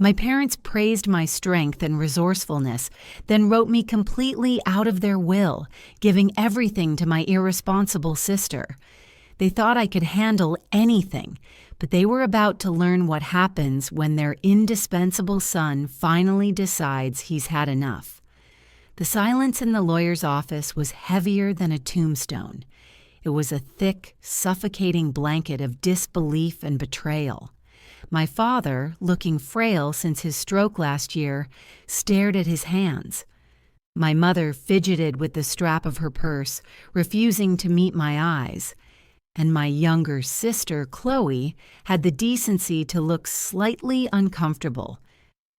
My parents praised my strength and resourcefulness, then wrote me completely out of their will, giving everything to my irresponsible sister. They thought I could handle anything, but they were about to learn what happens when their indispensable son finally decides he's had enough. The silence in the lawyer's office was heavier than a tombstone. It was a thick, suffocating blanket of disbelief and betrayal. My father, looking frail since his stroke last year, stared at his hands. My mother fidgeted with the strap of her purse, refusing to meet my eyes. And my younger sister, Chloe, had the decency to look slightly uncomfortable.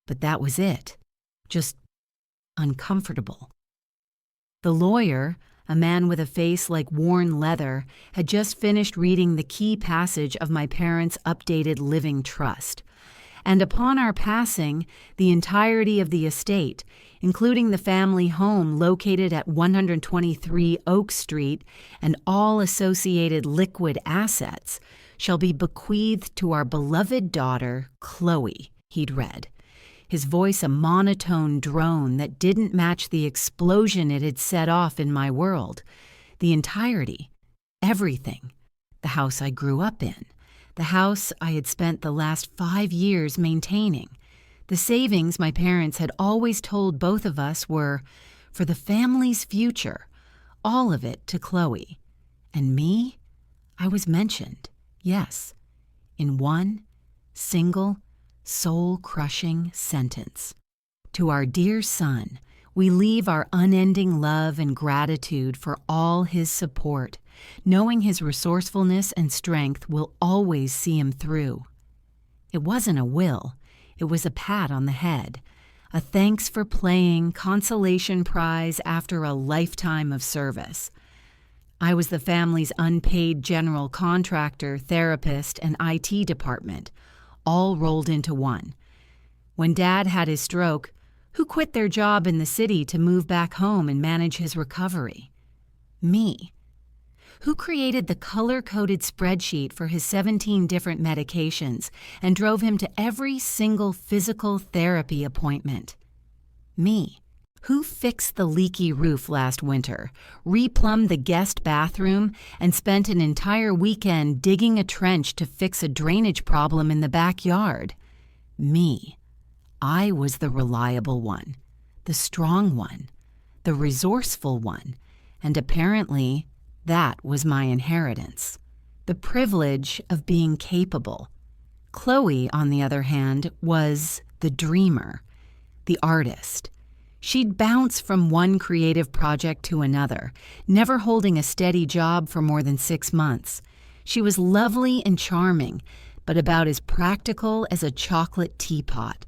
But that was it. Just uncomfortable. The lawyer, a man with a face like worn leather, had just finished reading the key passage of my parents' updated living trust. And upon our passing, the entirety of the estate, including the family home located at 123 Oak Street and all associated liquid assets, shall be bequeathed to our beloved daughter, Chloe, he'd read. His voice a monotone drone that didn't match the explosion it had set off in my world. The entirety, everything, the house I grew up in, the house I had spent the last 5 years maintaining. The savings my parents had always told both of us were for the family's future, all of it to Chloe. And me? I was mentioned, yes, in one single, soul-crushing sentence. To our dear son, we leave our unending love and gratitude for all his support, knowing his resourcefulness and strength will always see him through. It wasn't a will, it was a pat on the head, a thanks for playing consolation prize after a lifetime of service. I was the family's unpaid general contractor, therapist, and IT department, all rolled into one. When Dad had his stroke, who quit their job in the city to move back home and manage his recovery? Me. Who created the color-coded spreadsheet for his 17 different medications and drove him to every single physical therapy appointment? Me. Who fixed the leaky roof last winter, replumbed the guest bathroom, and spent an entire weekend digging a trench to fix a drainage problem in the backyard? Me. I was the reliable one, the strong one, the resourceful one, and apparently that was my inheritance. The privilege of being capable. Chloe, on the other hand, was the dreamer, the artist. She'd bounce from one creative project to another, never holding a steady job for more than 6 months. She was lovely and charming, but about as practical as a chocolate teapot.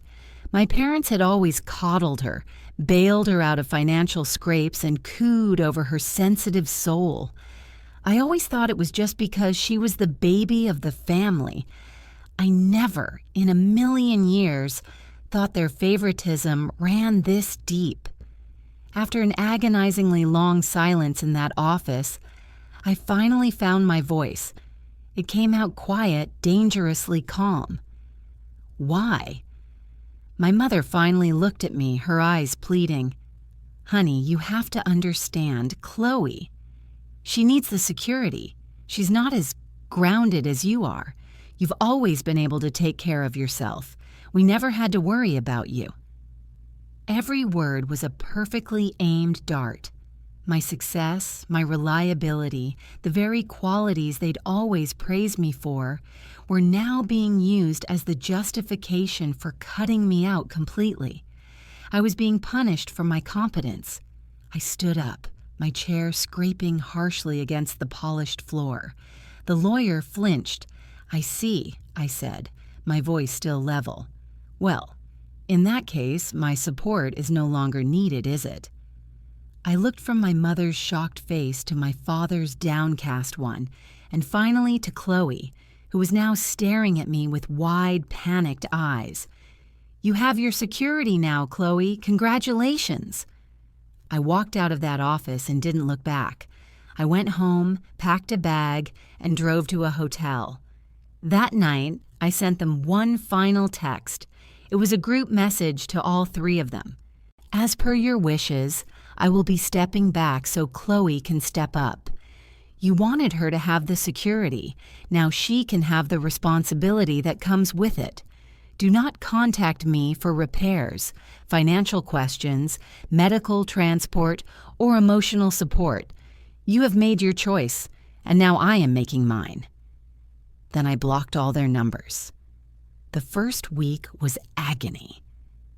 My parents had always coddled her, bailed her out of financial scrapes, and cooed over her sensitive soul. I always thought it was just because she was the baby of the family. I never, in a million years, thought their favoritism ran this deep. After an agonizingly long silence in that office, I finally found my voice. It came out quiet, dangerously calm. Why? My mother finally looked at me, her eyes pleading. Honey, you have to understand, Chloe. She needs the security. She's not as grounded as you are. You've always been able to take care of yourself. We never had to worry about you. Every word was a perfectly aimed dart. My success, my reliability, the very qualities they'd always praised me for, were now being used as the justification for cutting me out completely. I was being punished for my competence. I stood up, my chair scraping harshly against the polished floor. The lawyer flinched. I see, I said, my voice still level. Well, in that case, my support is no longer needed, is it? I looked from my mother's shocked face to my father's downcast one, and finally to Chloe, who was now staring at me with wide, panicked eyes. You have your security now, Chloe. Congratulations. I walked out of that office and didn't look back. I went home, packed a bag, and drove to a hotel. That night, I sent them one final text. It was a group message to all three of them. As per your wishes, I will be stepping back so Chloe can step up. You wanted her to have the security. Now she can have the responsibility that comes with it. Do not contact me for repairs, financial questions, medical transport, or emotional support. You have made your choice, and now I am making mine. Then I blocked all their numbers. The first week was agony.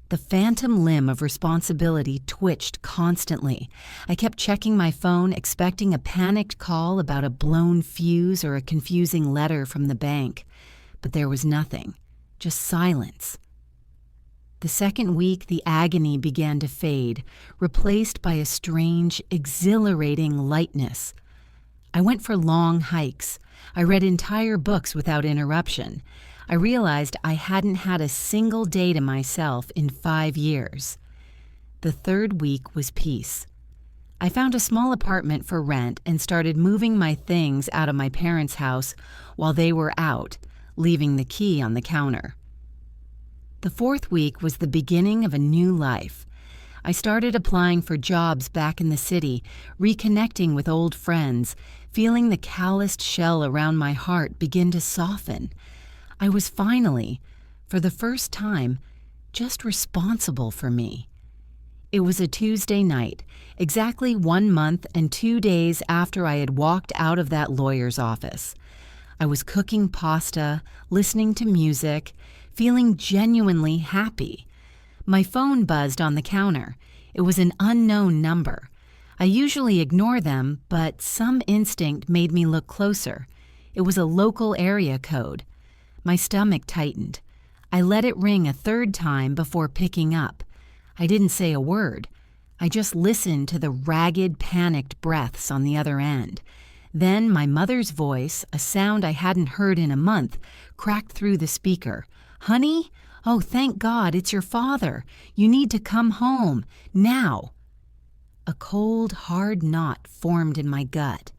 The phantom limb of responsibility twitched constantly. I kept checking my phone, expecting a panicked call about a blown fuse or a confusing letter from the bank. But there was nothing, just silence. The second week, the agony began to fade, replaced by a strange, exhilarating lightness. I went for long hikes. I read entire books without interruption. I realized I hadn't had a single day to myself in 5 years. The third week was peace. I found a small apartment for rent and started moving my things out of my parents' house while they were out, leaving the key on the counter. The fourth week was the beginning of a new life. I started applying for jobs back in the city, reconnecting with old friends, feeling the calloused shell around my heart begin to soften. I was finally, for the first time, just responsible for me. It was a Tuesday night, exactly 1 month and 2 days after I had walked out of that lawyer's office. I was cooking pasta, listening to music, feeling genuinely happy. My phone buzzed on the counter. It was an unknown number. I usually ignore them, but some instinct made me look closer. It was a local area code. My stomach tightened. I let it ring a third time before picking up. I didn't say a word. I just listened to the ragged, panicked breaths on the other end. Then my mother's voice, a sound I hadn't heard in a month, cracked through the speaker. "Honey? Oh, thank God, it's your father. You need to come home. Now." A cold, hard knot formed in my gut.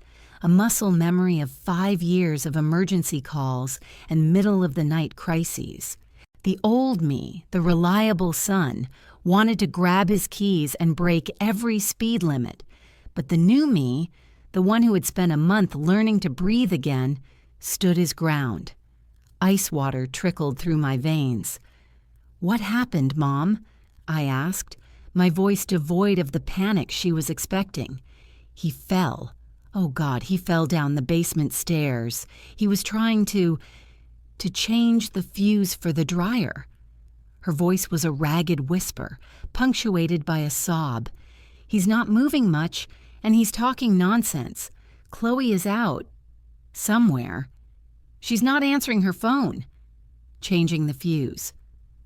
A muscle memory of 5 years of emergency calls and middle-of-the-night crises. The old me, the reliable son, wanted to grab his keys and break every speed limit. But the new me, the one who had spent a month learning to breathe again, stood his ground. Ice water trickled through my veins. "What happened, Mom?" I asked, my voice devoid of the panic she was expecting. "He fell. Oh God, he fell down the basement stairs. He was trying to change the fuse for the dryer." Her voice was a ragged whisper, punctuated by a sob. "He's not moving much, and he's talking nonsense. Chloe is out. Somewhere. She's not answering her phone." Changing the fuse.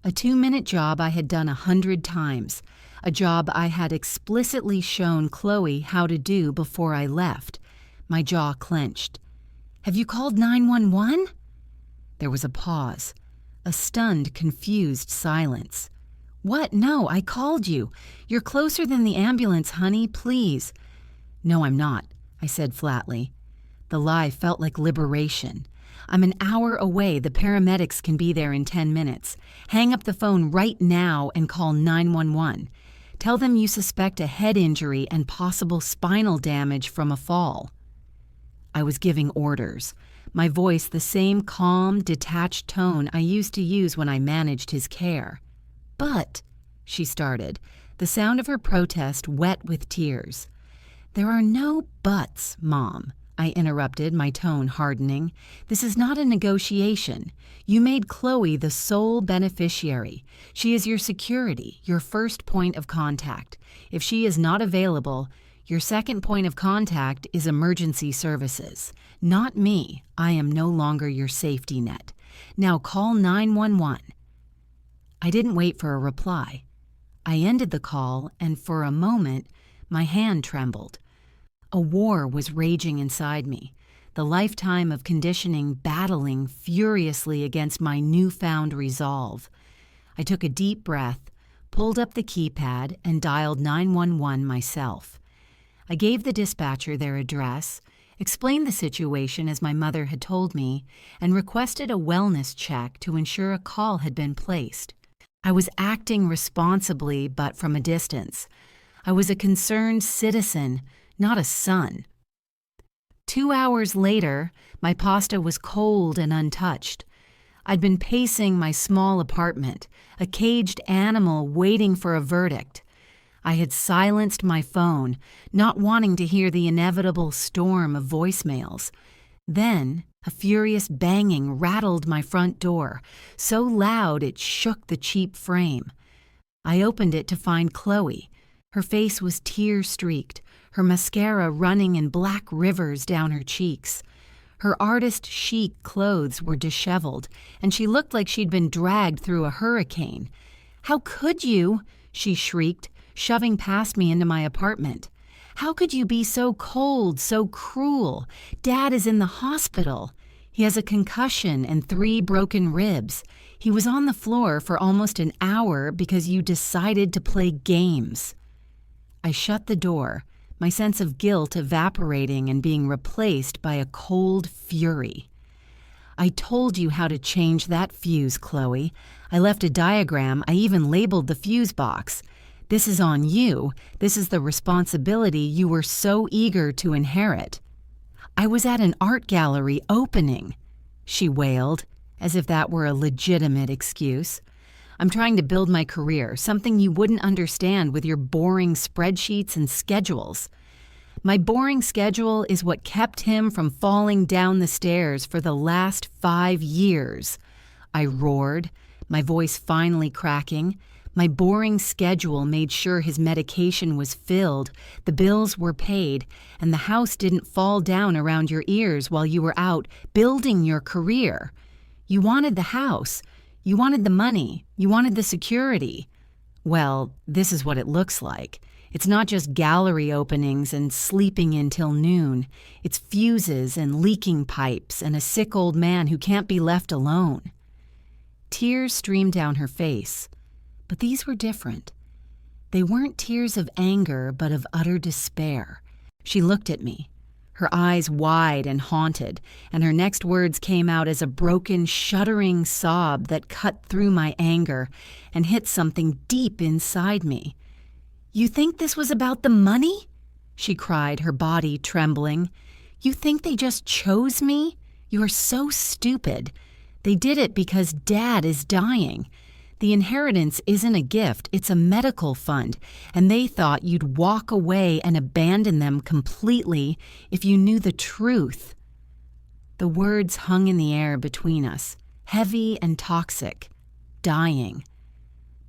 A 2-minute job I had done 100 times. A job I had explicitly shown Chloe how to do before I left. My jaw clenched. "Have you called 911? There was a pause. A stunned, confused silence. "What? No, I called you. You're closer than the ambulance, honey, please." "No, I'm not," I said flatly. The lie felt like liberation. "I'm an hour away. The paramedics can be there in 10 minutes. Hang up the phone right now and call 911. Tell them you suspect a head injury and possible spinal damage from a fall." I was giving orders, my voice the same calm, detached tone I used to use when I managed his care. "But," she started, the sound of her protest wet with tears. "There are no buts, Mom," I interrupted, my tone hardening. "This is not a negotiation. You made Chloe the sole beneficiary. She is your security, your first point of contact. If she is not available, your second point of contact is emergency services. Not me. I am no longer your safety net. Now call 911. I didn't wait for a reply. I ended the call, and for a moment, my hand trembled. A war was raging inside me, the lifetime of conditioning battling furiously against my newfound resolve. I took a deep breath, pulled up the keypad, and dialed 911 myself. I gave the dispatcher their address, explained the situation as my mother had told me, and requested a wellness check to ensure a call had been placed. I was acting responsibly, but from a distance. I was a concerned citizen, not a son. 2 hours later, my pasta was cold and untouched. I'd been pacing my small apartment, a caged animal waiting for a verdict. I had silenced my phone, not wanting to hear the inevitable storm of voicemails. Then, a furious banging rattled my front door, so loud it shook the cheap frame. I opened it to find Chloe. Her face was tear-streaked, her mascara running in black rivers down her cheeks. Her artist-chic clothes were disheveled, and she looked like she'd been dragged through a hurricane. "How could you?" she shrieked, shoving past me into my apartment. "How could you be so cold, so cruel? Dad is in the hospital. He has a concussion and 3 broken ribs. He was on the floor for almost an hour because you decided to play games." I shut the door, my sense of guilt evaporating and being replaced by a cold fury. "I told you how to change that fuse, Chloe. I left a diagram. I even labeled the fuse box. This is on you. This is the responsibility you were so eager to inherit." "I was at an art gallery opening," she wailed, as if that were a legitimate excuse. "I'm trying to build my career, something you wouldn't understand with your boring spreadsheets and schedules." "My boring schedule is what kept him from falling down the stairs for the last 5 years. I roared, my voice finally cracking. "My boring schedule made sure his medication was filled, the bills were paid, and the house didn't fall down around your ears while you were out building your career. You wanted the house. You wanted the money. You wanted the security. Well, this is what it looks like. It's not just gallery openings and sleeping until noon. It's fuses and leaking pipes and a sick old man who can't be left alone." Tears streamed down her face. But these were different. They weren't tears of anger, but of utter despair. She looked at me, her eyes wide and haunted, and her next words came out as a broken, shuddering sob that cut through my anger and hit something deep inside me. "You think this was about the money?" she cried, her body trembling. "You think they just chose me? You are so stupid. They did it because Dad is dying. The inheritance isn't a gift, it's a medical fund, and they thought you'd walk away and abandon them completely if you knew the truth." The words hung in the air between us, heavy and toxic. Dying.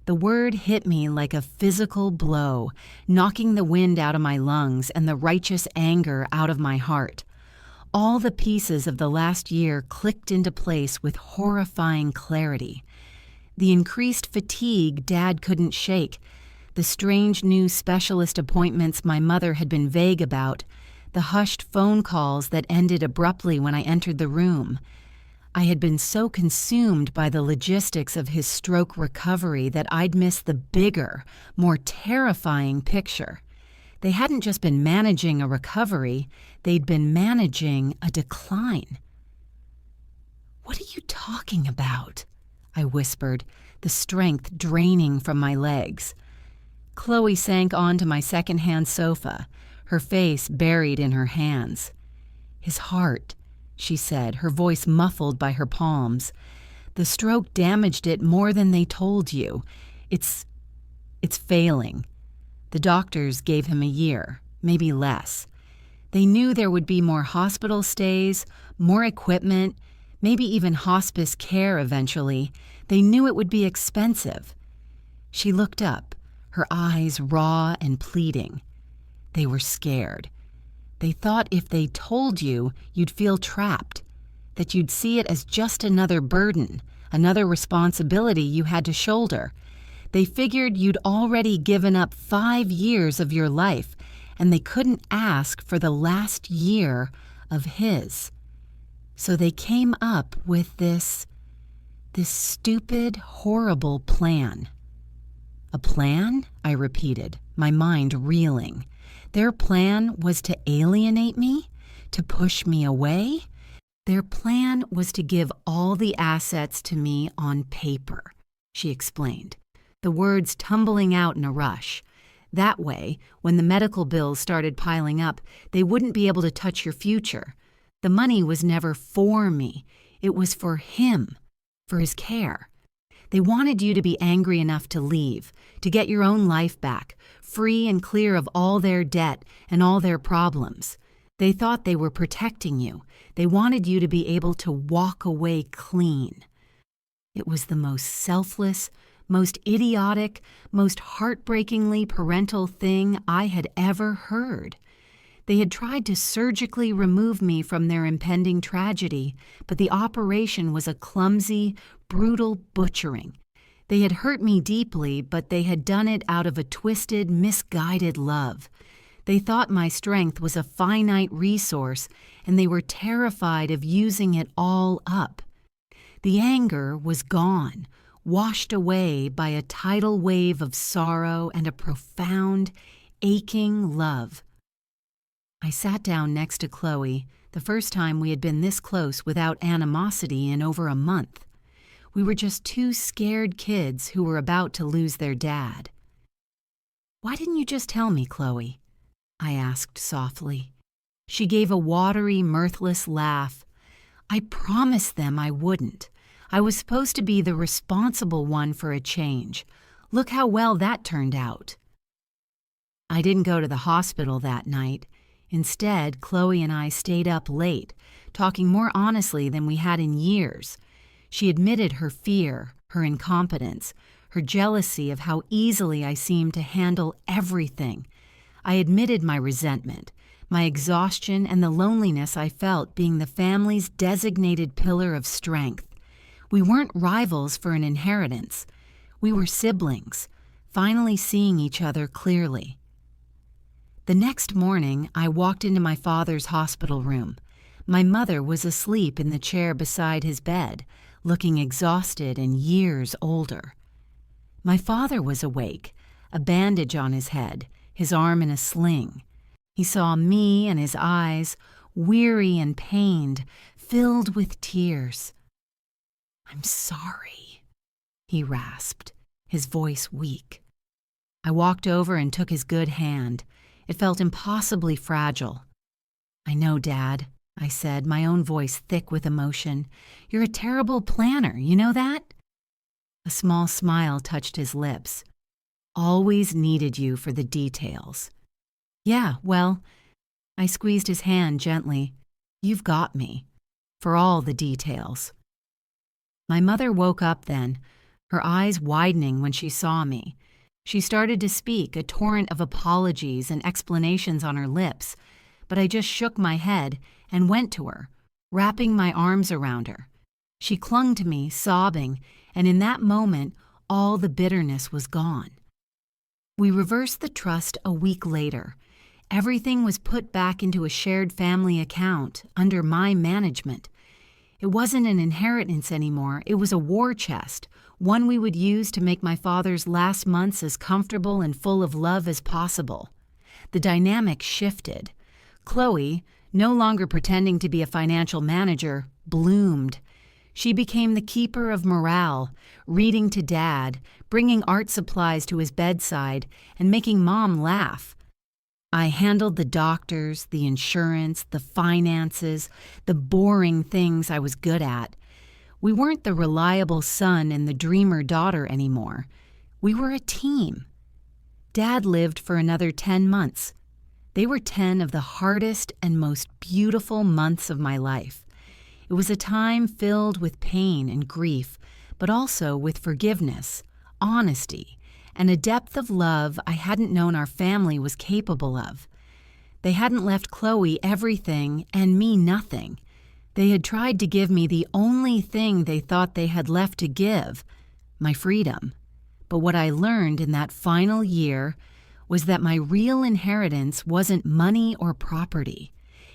The word hit me like a physical blow, knocking the wind out of my lungs and the righteous anger out of my heart. All the pieces of the last year clicked into place with horrifying clarity. The increased fatigue Dad couldn't shake, the strange new specialist appointments my mother had been vague about, the hushed phone calls that ended abruptly when I entered the room. I had been so consumed by the logistics of his stroke recovery that I'd missed the bigger, more terrifying picture. They hadn't just been managing a recovery, they'd been managing a decline. "What are you talking about?" I whispered, the strength draining from my legs. Chloe sank onto my second-hand sofa, her face buried in her hands. "His heart," she said, her voice muffled by her palms. "The stroke damaged it more than they told you. It's failing. The doctors gave him a year, maybe less. They knew there would be more hospital stays, more equipment, maybe even hospice care eventually. They knew it would be expensive." She looked up, her eyes raw and pleading. They were scared. They thought if they told you, you'd feel trapped, that you'd see it as just another burden, another responsibility you had to shoulder. They figured you'd already given up 5 years of your life, and they couldn't ask for the last year of his. So they came up with this stupid, horrible plan. "A plan?" I repeated, my mind reeling. Their plan was to alienate me? To push me away? Their plan was to give all the assets to me on paper, she explained. the words tumbling out in a rush. That way, when the medical bills started piling up, they wouldn't be able to touch your future. The money was never for me. It was for him, for his care. They wanted you to be angry enough to leave, to get your own life back, free and clear of all their debt and all their problems. They thought they were protecting you. They wanted you to be able to walk away clean. It was the most selfless, most idiotic, most heartbreakingly parental thing I had ever heard. They had tried to surgically remove me from their impending tragedy, but the operation was a clumsy, brutal butchering. They had hurt me deeply, but they had done it out of a twisted, misguided love. They thought my strength was a finite resource, and they were terrified of using it all up. The anger was gone, washed away by a tidal wave of sorrow and a profound, aching love. I sat down next to Chloe, the first time we had been this close without animosity in over a month. We were just two scared kids who were about to lose their dad. "Why didn't you just tell me, Chloe?" I asked softly. She gave a watery, mirthless laugh. "I promised them I wouldn't. I was supposed to be the responsible one for a change. Look how well that turned out." I didn't go to the hospital that night. Instead, Chloe and I stayed up late, talking more honestly than we had in years. She admitted her fear, her incompetence, her jealousy of how easily I seemed to handle everything. I admitted my resentment, my exhaustion, and the loneliness I felt being the family's designated pillar of strength. We weren't rivals for an inheritance. We were siblings, finally seeing each other clearly. The next morning, I walked into my father's hospital room. My mother was asleep in the chair beside his bed, looking exhausted and years older. My father was awake, a bandage on his head, his arm in a sling. He saw me and his eyes, weary and pained, filled with tears. "I'm sorry," he rasped, his voice weak. I walked over and took his good hand. It felt impossibly fragile. "I know, Dad," I said, my own voice thick with emotion. "You're a terrible planner, you know that?" A small smile touched his lips. "Always needed you for the details." "Yeah, well," I squeezed his hand gently. "You've got me, for all the details." My mother woke up then, her eyes widening when she saw me. She started to speak, a torrent of apologies and explanations on her lips, but I just shook my head and went to her, wrapping my arms around her. She clung to me, sobbing, and in that moment, all the bitterness was gone. We reversed the trust a week later. Everything was put back into a shared family account under my management. It wasn't an inheritance anymore, it was a war chest, one we would use to make my father's last months as comfortable and full of love as possible. The dynamic shifted. Chloe, no longer pretending to be a financial manager, bloomed. She became the keeper of morale, reading to Dad, bringing art supplies to his bedside, and making Mom laugh. I handled the doctors, the insurance, the finances, the boring things I was good at. We weren't the reliable son and the dreamer daughter anymore. We were a team. Dad lived for another 10 months. They were 10 of the hardest and most beautiful months of my life. It was a time filled with pain and grief, but also with forgiveness, honesty, and a depth of love I hadn't known our family was capable of. They hadn't left Chloe everything and me nothing. They had tried to give me the only thing they thought they had left to give, my freedom. But what I learned in that final year was that my real inheritance wasn't money or property.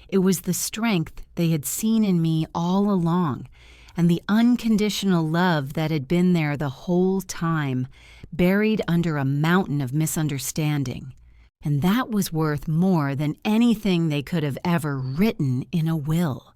It was the strength they had seen in me all along, and the unconditional love that had been there the whole time, buried under a mountain of misunderstanding. And that was worth more than anything they could have ever written in a will.